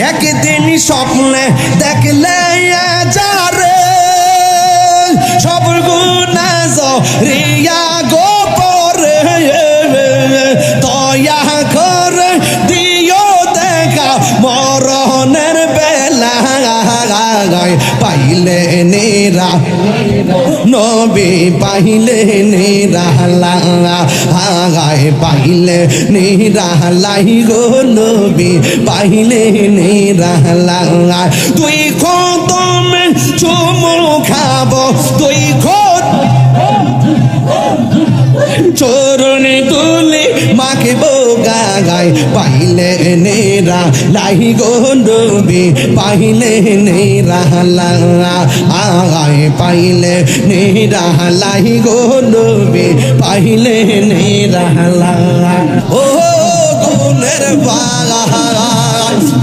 একদিন স্বপ্নে দেখলে যারে সব গুনাহ জরিয়া গোপরে দয়া করে দিও দেখা মরণের বেলা পাইলে নেরা নবী পাইলে নিরালা হাগায় পাইলে নিরালাই গো নবী পাইলে নিরালা তুই কদমে চুমু খাবো তুই চরণে তুলে মাকে গায় পাইলে নেরা লাই গো নবী পাইলে নেরা আগায় পাইলে নেরা লাই গো নবী পাইলে নেরা ও গুণের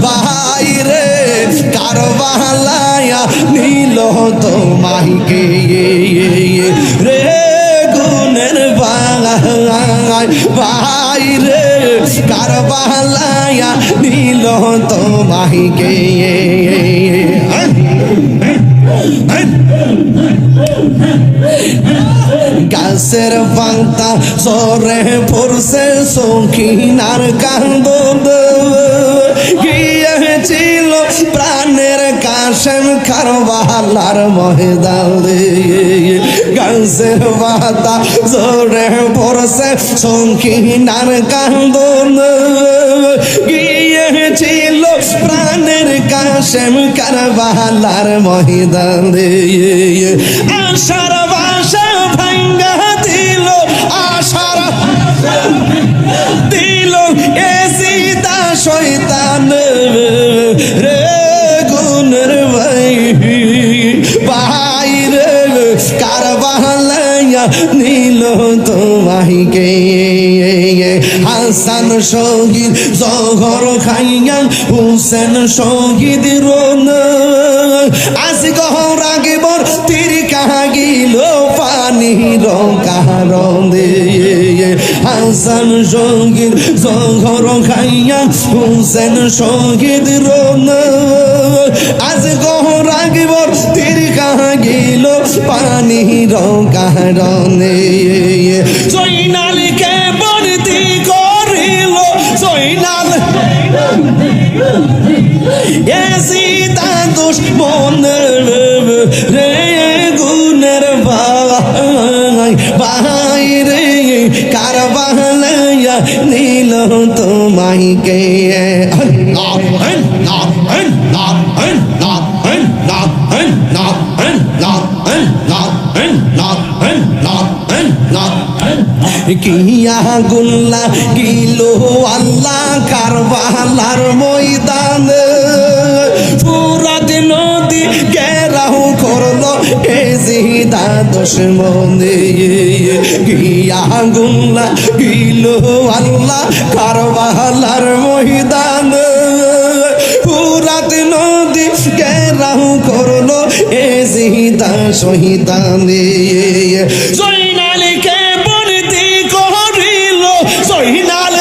বাইরে কারবালায়া নীল তোমাকে রে গুণের বাইরে কারবালায়া নীল তোমাকে গাছের পাতা সরে পড়ছে সখিনার কান্দ গিয়েছিল প্রাণের কাশেম কারবালার ময়দান গাছের পাতা সরে পড়ছে সখিনার কান্দ গিয়েছিল প্রাণের কাশেম কারবালার ময়দান আশার বাসা ভাঙ্গা দিল আশার দিল এসিদা শয়তান রে গুণের বাইরে কারবালায়া নীল তোমাকে হাসান শহীদ জহর খাইয়া হুসেন শহীদ রোন আজ গহর আগে বর তীর কাহিল পানি রং হাসান শহীদ জহর খাইয়া হুসেন শহীদ রোন আজ গহর আগে বর তীর কাহিল পানি রং কারণে জয়নালকে বর্তি করিল জয়নাল এসিদা দুশ্মন রে গুণের বাইরে কারবালায়া নীল তোমাকে কিয়া গুল্লা গিলো আল্লাহ কারবালার ময়দান ফুরাত নদী ঘেরাও করলো এজিদা দুশমন কিয়া গুল্লা গিলো আল্লাহ কারবালার ময়দান ফুরাত নদী ঘেরাও করলো এজিদা শহীদান জয়নালকে বর্তি করিল জয়নাল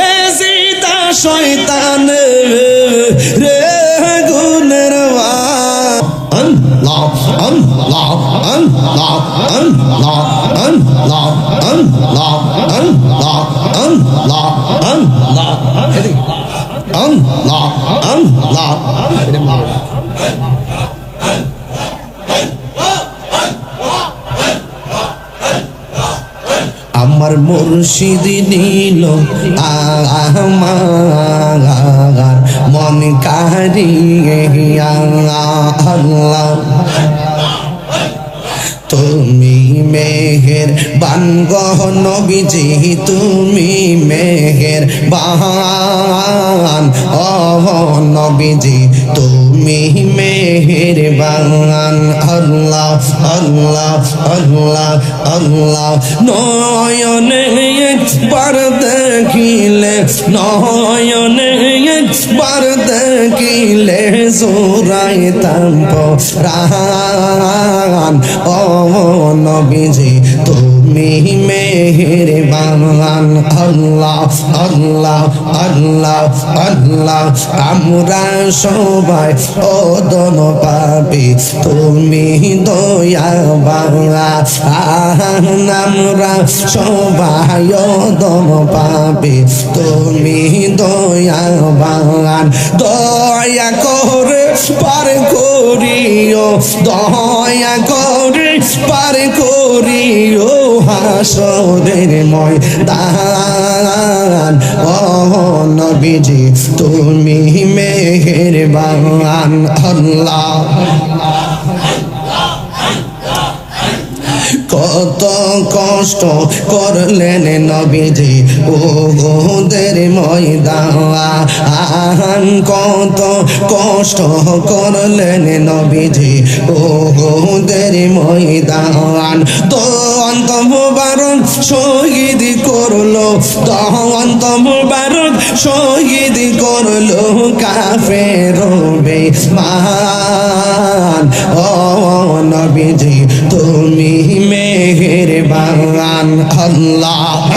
এজিদা শয়তান রে গুণের আল্লাহ আল্লাহ আল্লাহ আল্লাহ আল্লাহ আল্লাহ আল্লাহ আল্লাহ আল্লাহ আল্লাহ আল্লাহ আমার মুর্শিদ নীল আমার মন কারিয়া আল্লাহ তুমি মেহের বানগহ নবীজি তুমি মেহের বান ও নবীজি তুমি মেহের বান আল্লাহ আল্লাহ আল্লাহ আল্লাহ নয়নে একবার দেখিলে নয়নে একবার দেখিলে জোড়াইতাম প্রাণ ও নবীজি তুমি তুমি মেহেরবান আল্লাহ আল্লাহ আল্লাহ আল্লাহ আমরা সবাই ওদন পাবে তুমি দয়াবান আমরা সবাই ওদন পাবে তুমি দয়াবান দয়া করে পার করিও দয়া করে পার করিও হাসরের ময়দান ও নবীজি তুমি মেহেরবান আল্লাহ কত কষ্ট করলেন নবীজি উহুদের ময়দান কত কষ্ট করলেন নবীজি উহুদের ময়দান দন্ত মুবারক শহীদ করলো দন্ত মুবারক শহীদ করলো কাফের বেঈমান ও নবীজি তুমি মেহেরবান আল্লাহ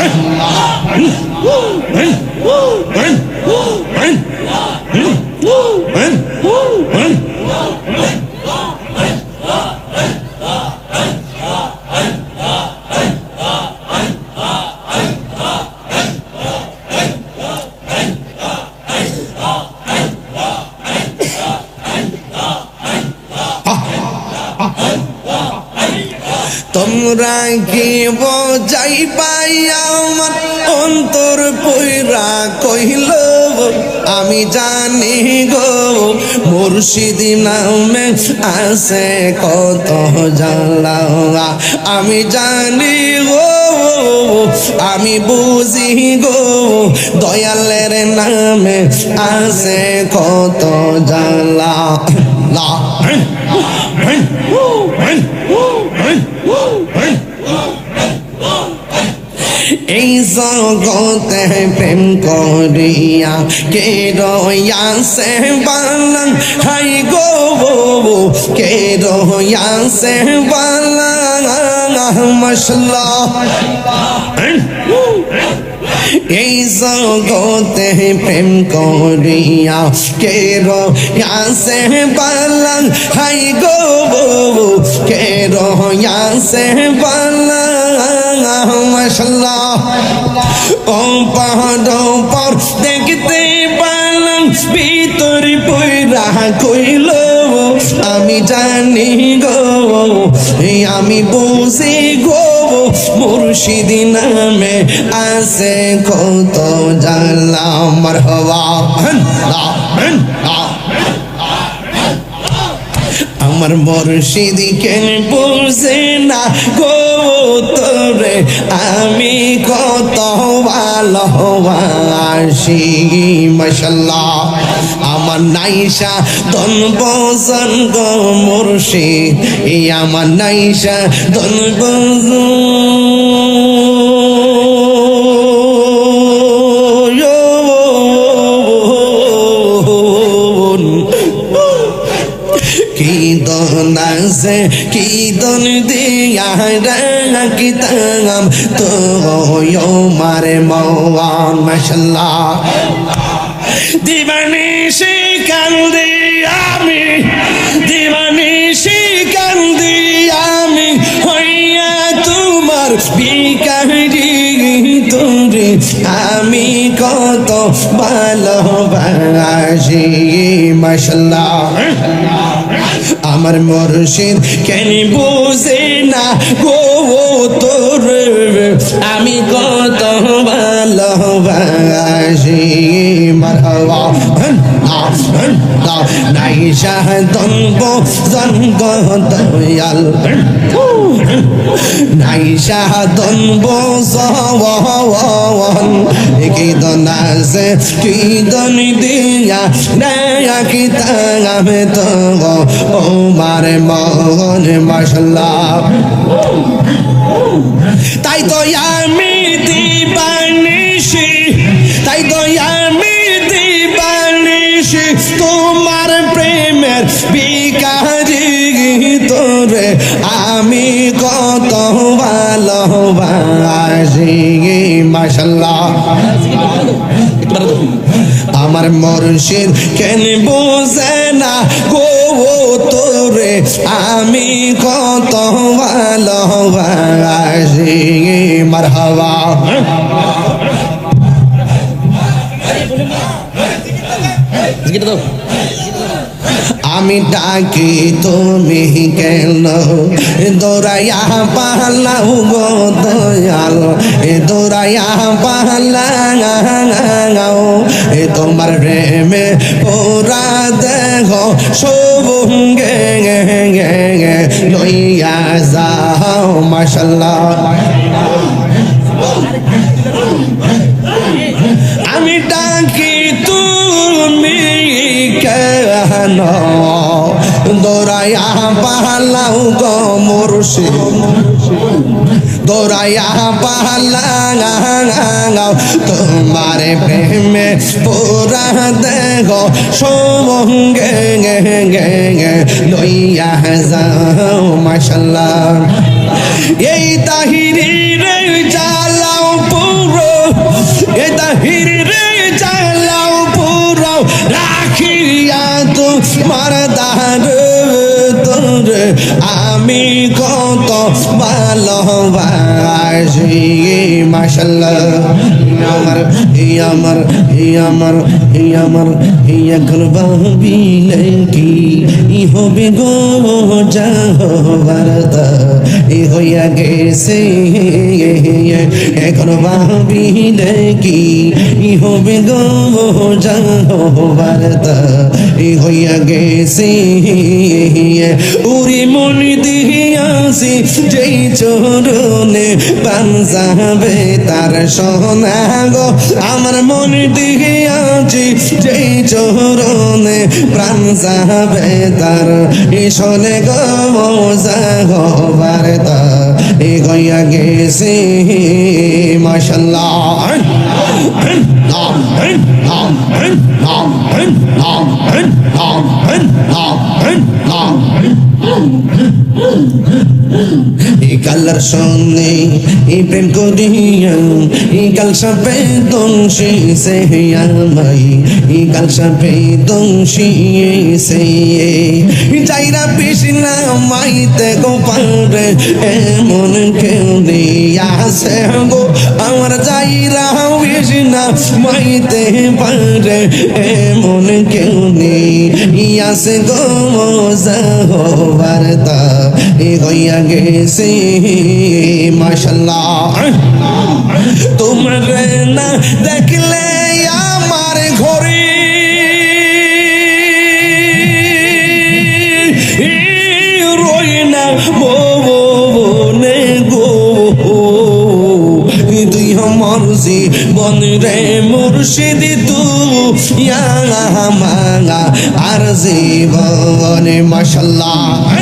তোমরা কি বোঝাই পাই আমার অন্তর পয়রা কইল আমি জানি গো মুর্শিদ নামে আছে কত জ্বালা আমি জানি গো আমি বুঝি গো দয়ালের নামে আছে কত জ্বালা এই জগতে প্রেম করিয়া কে রয়াছে বালান হাই গো কে রয়াছে বালান মাশাআল্লাহ এই জগতে প্রেম করিয়া কে রয়াছে বালান হাই গো কে রয়াছে বালান মাশাআল্লাহ ও পাহাড় পর দেখতে পেলাম ভিতর পয়রা কইল আমি জানি গো আমি বুঝি গো মুর্শিদ নামে আছে কত জ্বালা মারহাবা আমার মুর্শিদ কেন বুঝে না গো তোরে আমি কত ভালোবাসি মাশাআল্লাহ আমার নাইশা দন বজন গো মুর্শিদ এই আমার নাইশা দন আছে কি দন দিয়া রাখিতাম তো মারে মওয়ান মাশাআল্লাহ দিবানিশি কান্দি আমি দিবানিশি কান্দি আমি হইয়া তোমার ভিখারি তোরে আমি কত ভালোবাসি মাশাআল্লাহ আমার মুর্শিদ কেন বুঝে না গো তোর আমি কত ভালোবাসি মারহাবা নাইশা দনব জনগ দয়াল নাইশা দনব সওয়ান কি দনাসে কি দন দিয়া নয়া কি তাঙে তো ও মারে মন মাশাআল্লাহ তাই তো আমি দিবানিশি তাই তো আমি দিবানিশি তোমার প্রেমের ভিখারি তোরে আমি কত ভালোবাসি মাশাআল্লাহ আমার মুর্শিদ কেন বোঝে না গো তোরে আমি কত ভালোবাসি মারহাবা আমি ডাকি তুমি কেন দৌড়াইয়া পালাও গো দয়াল দৌড়াইয়া পালাও তোমার প্রেমে ওরা দেহ সবঙ্গে লইয়া যাও মাশাআল্লাহ আমি ডাকি তুমি কেন দৌড়াইয়া পালাও গো মুর্শিদ দৌড়াইয়া পালাও তোমার প্রেমে পুরা দেহ সবঙ্গে লইয়া যাও মাশাআল্লাহ এই তাহিরি রে চালাও পুরো এই তাহিরি রে চালাও পুরো রাখিয়া তোমার দার তোরে আমি কত ভালোবাসি মাশাআল্লাহ আমার এখন ভাবিলে কি হবে গো যাহবারতা হইয়া গেছে এখন ভাবিলে কি হবে গো যাহবারতা হইয়া গেছে উরি মন দিয়াছি যেই চরণে পাঞ্জাবে তার সোনা গো আমার মন দিয়াছি যেই চরণে প্রাণ যাবে তার শোনে গো যাহবারতা হইয়া গেছে মাশাআল্লাহ কালার সঙ্গে প্রেম করিয়া কাল সাপে দংশি সে আমাই কাল সাপে দংশি সে যাইরা পিসিনা মাইতে গোপারে এমন কেউ দিয়াছে গো আমার যাইরা পিসিনা মাইতে পারে এমন কেউ দিয়াছে গো যাহবারতা হইয়া গেছে মাশাআল্লাহ তোমরা না দেখলে আমার ঘরে রই না বনে গো তুই আমার জীবন রে মুর্শিদ তুই মাঙা আর জীবনে মাশাআল্লাহ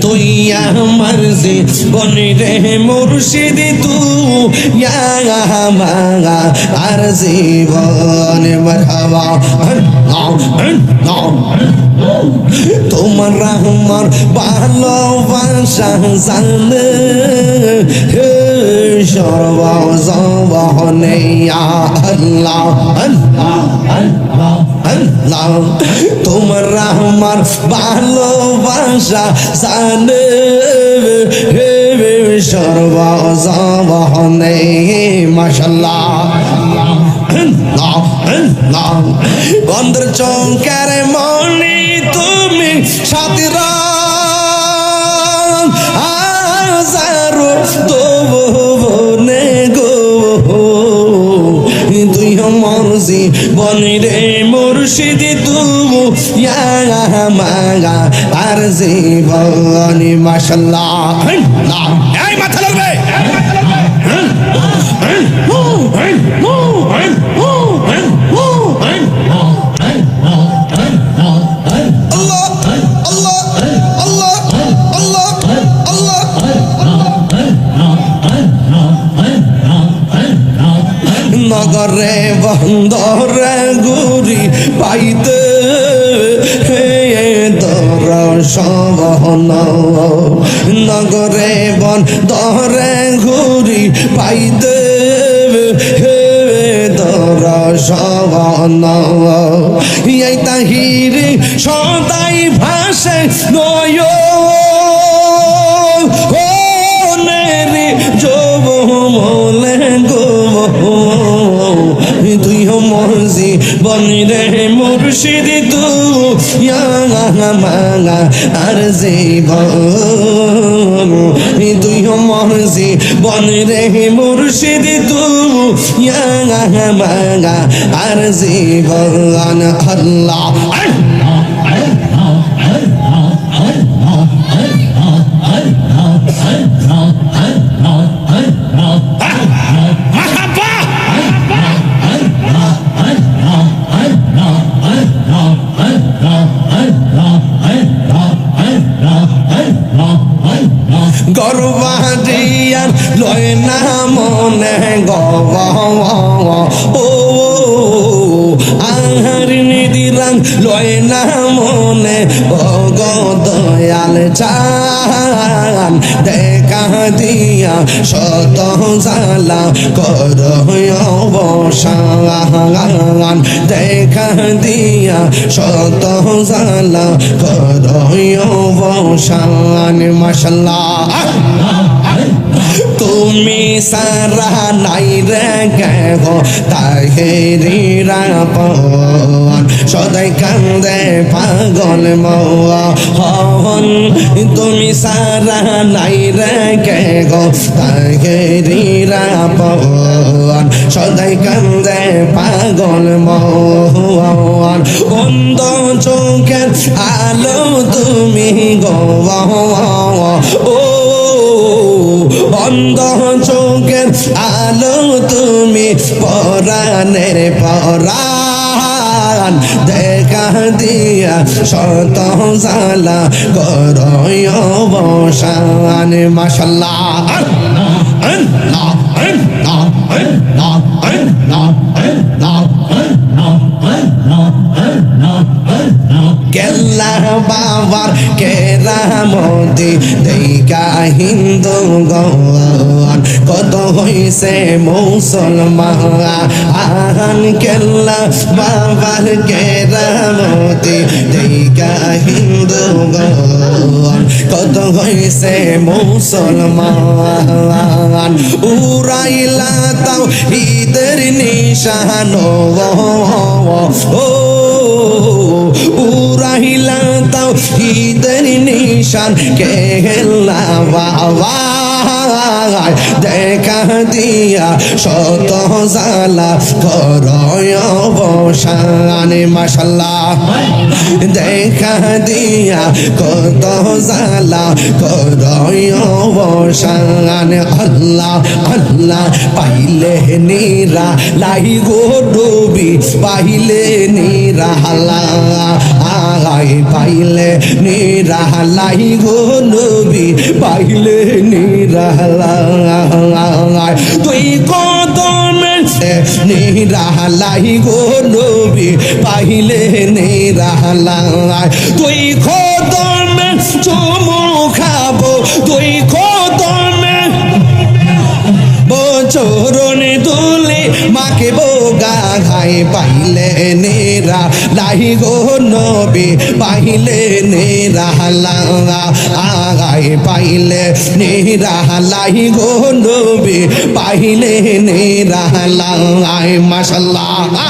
তুই আমার জীবন রে মুর্শিদ তুই মাঙা আর জীবনে মারহাবা তোমার আমার ভালোবাসা জানে সর্বজবনে আল্লাহ আল্লাহ তোমার আমার ভালোবাসা জানে সর্বজবনে মাশাআল্লাহ বন্ধুর চৌকার মনি তুমি সাথীর হাজারো দোবনে গো তুই আমার জীবন রে মুর্শিদ তুই মাঙা আর জীবন মাশাআল্লাহ এই মাথা লাগবে নগরে বন্দরে ঘুরি পাইতে দর্শন নগরে বন্দরে ঘুরি পাইতে দর্শন এই তাহিরি সদাই ভাসে নয় মলে গো তুই মর্জি বনিরে মুর্শিদ তু মাঙা আর জীবন তুই মর্জি বনিরে মুর্শিদ তু মাঙা আর জীবন আল্লাহ গর্বাদিয়ার লয় না মনে গব ও আহার নিদিরাং লয় না মনে ভগ দয়াল চান দেখা দিয়া শত জালা কর অবসান দেখা দিয়া শত জালা কর অবসান মাশাআল্লাহ তুমি সারা নাই রে গো তাহেরিরা পন সদাই কান্দে পাগল মন তুমি সারা নাই রে গো তাহেরিরা পন সদাই কান্দে পাগল মন বন্ধ চোখের আলো তুমি গো ও বন্ধ চোখের আলো তুমি পরাণের পরাণ দেখা দিয়া শত জালা কর অবসান মাশাআল্লাহ কেল্লা বাবার কেরামতি দেখা হিন্দু গণ কত হইছে মুসলমান কেল্লা বাবার কেরামতি দেখা হিন্দু গণ কত হইছে মুসলমান উড়াইলা তাও ঈদের নিশান ও উড়াইলা তাও ঈদের নিশান কেল্লা বাবা দেখা দিয়া শত জালা কর অবসান মাশাআল্লাহ দেখা দিয়া কত জালা কর অবসান আল্লাহ আল্লাহ পাইলে নিরা লাই গো ডুবি পাইলে নিরা আই পাইলে নিরা লাই গো নবী পাইলে নিরা তুই কদমে নিরালাই গো নবী পাইলে নিরালাই তুই কদমে চুমু খাবো তুই কদমে চরণে দুলে মাকে বোগা ঘাই পাইলে নেরা লাই গো নবী পাইলে নেরা আগাই পাইলে নেরা লাই গো নবী পাইলে নেরা লাই মাশাআল্লাহ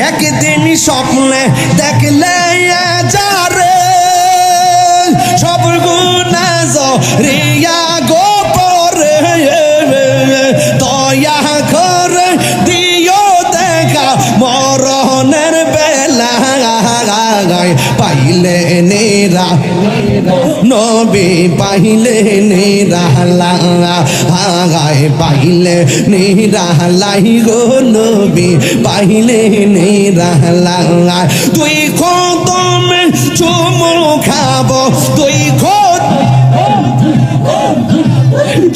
একদিন স্বপ্নে দেখলে যারে সব গুনাহ রিয়া গোপরে দয়া করে দিও দেখা মরণের বেলা পাইলে নেরা নবী পাইলে নেরা আগায় পাইলে নেরা লাই গো নবী পাইলে নেরা তুই কদমে চুমু খাবো তুই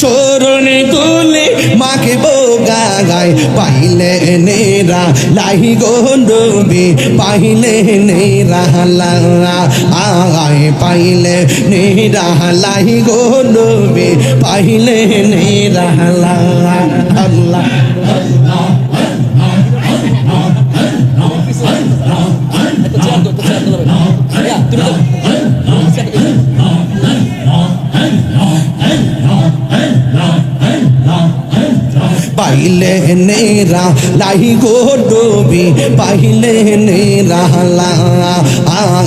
চরণ তুলে মাকে বোগায় পাইলে নেরা লাই গো নবী পাইলে নেরা আয় পাইলে নেরা লাই গো নবী পাইলে নেরা আল্লাহ পাইলে নেরা লাই গো নবী পাইলে নেরা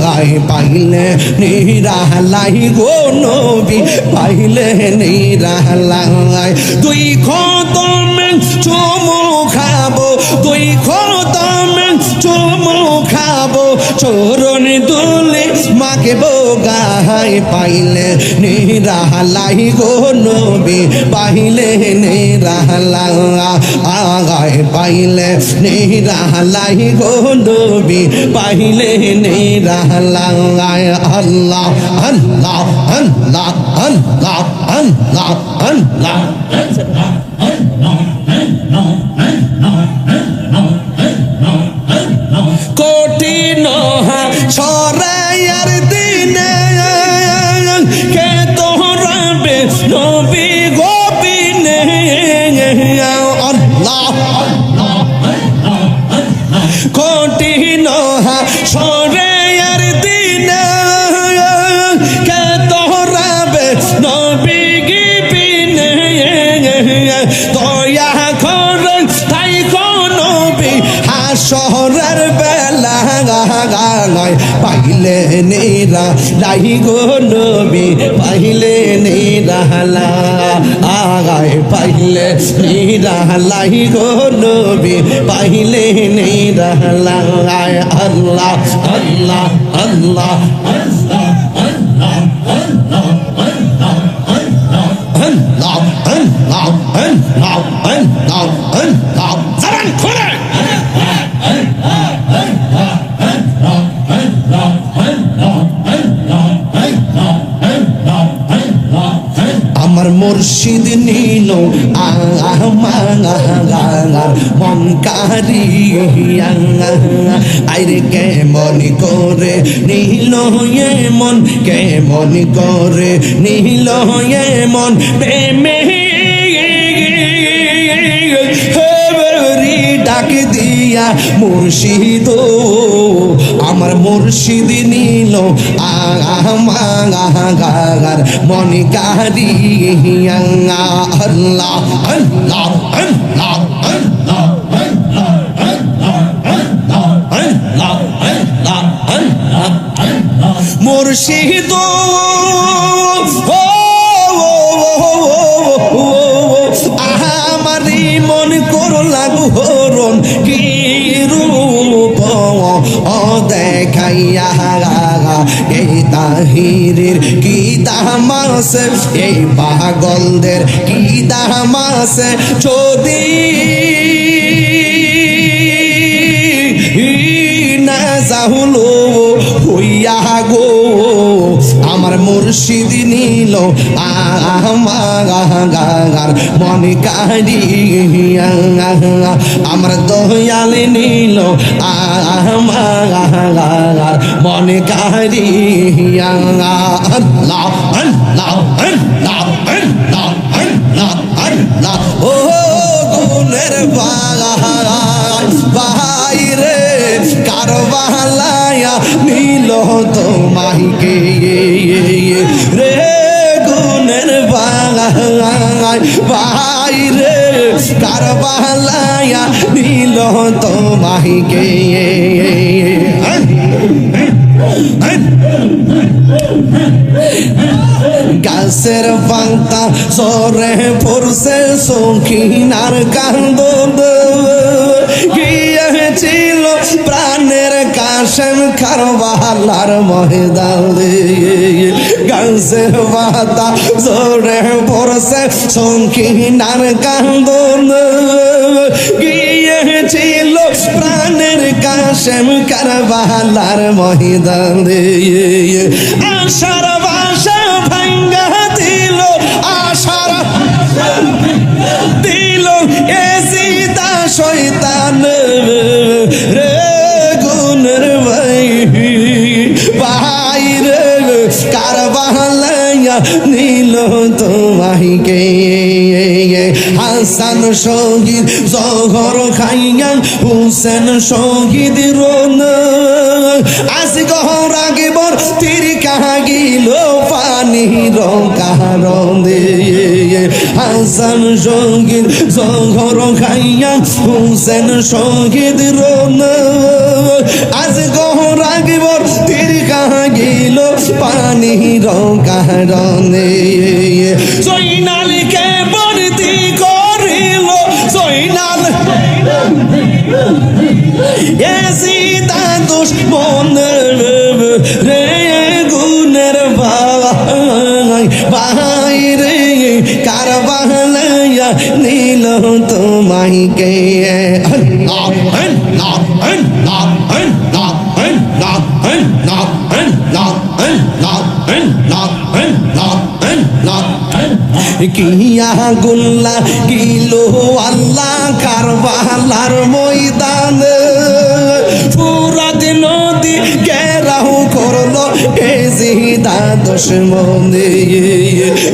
আয় পাইলে নেরা লাই গো নবী পাইলে নেরা দুই খতমে চুমু খাবো দুই খতমে চুমু খাবো চরণ দুলে মাকে বোগায় পাইলে নেরা লাই গো নবী পাইলে নেরা আগায় পাইলে নেরা লাই গো নবী পাইলে নেরা আল্লাহ আল্লাহ আল্লাহ আল্লাহ আল্লাহ আল্লাহ কঠিন সরাইয়ার দিনে কে তোরাবে নবী গোবিনে আল্লাহ কঠিন সরাইয়ার দিনে কে তোরাবে নবী গিবিনে দয়া করে তাই নবী হাসরের বেলা পাইলে নেরা লাই গো নবী পাইলে নেরা আগায় পাইলে নেরা লাই গো নবী পাইলে নেরা আল্লাহ আল্লাহ আল্লাহ জবান খুলে আমার মুর্শিদ নীল আমার মন কারিয়া আইরে কেমন করে নীল মন কেমন করে নীল মন প্রেমে ডাক দিয়া মুর্শিদ আমার মুর্শিদ নীল আমার মন কারিয়া আল্লাহ আল্লাহ আল্লাহ আল্লাহ মুর্শিদ আমারি মন করো লাগু হরণ কি রূপ দেখাইয়া এই তাহিরের কি দামাস এই পাগলদের কি দামাস যদি না যাহুলো হইয়া গো আমার মুর্শিদ নীল আমার মন কারিয়া আমার দয়াল নীল আমার মন কারিয়া আল্লাহ আল্লাহ আল্লাহ আল্লাহ আল্লাহ আল্লাহ ও গুণের বাইরে কারবালায়া নীল তোমাকে রে গুণের বাইরে কারবালায়া নীল তোমাকে গাছের পাতা সরে পড়ছে সখিনার কান্দ গিয়েছিল প্রাণের কাশেম কারবালার ময়দানে গাছের পাতা সরে পড়ছে সখিনার কান্দ গিয়েছিল প্রাণের কাশেম কারবালার ময়দানে আশার বাসা ভাঙ্গা দিল নীল তোমাইকে হাসান শহীদ জহর খাইয়া হুসেন শহীদ রোন আজ গহর আগে বর তীর কাহিল পানি কারণে হাসান শহীদ জহর খাইয়া হুসেন শহীদ রোন আজ গহর আগে বর তীর কাহিল পানি কারণে জয়নালকে বর্তি করিল জয়নাল এসিতা দুশ্মন রে গুণের ভাই ভাই রে কারবালায়া নীল তোমাইকে কিয়া গুল্লা কিলো আল্লাহ কারবালার ময়দান ফুরাত নদী ঘেরাও করলো এজিদা দুশমনে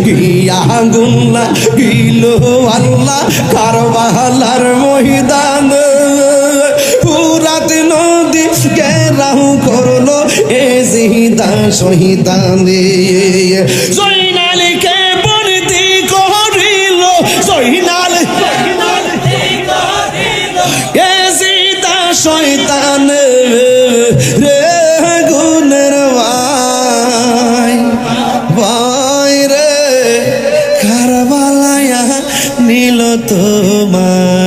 কিয়া গুল্লা কিলো আল্লাহ কারবালার ময়দান ফুরাত নদী ঘেরাও করলো এজিদা শহীদানে জয়নালকে বর্তি করিল জয়নাল এজিদা শয়তান রে গুণের ভাই ভাই রে কারবালায়া নীল তোমাইকে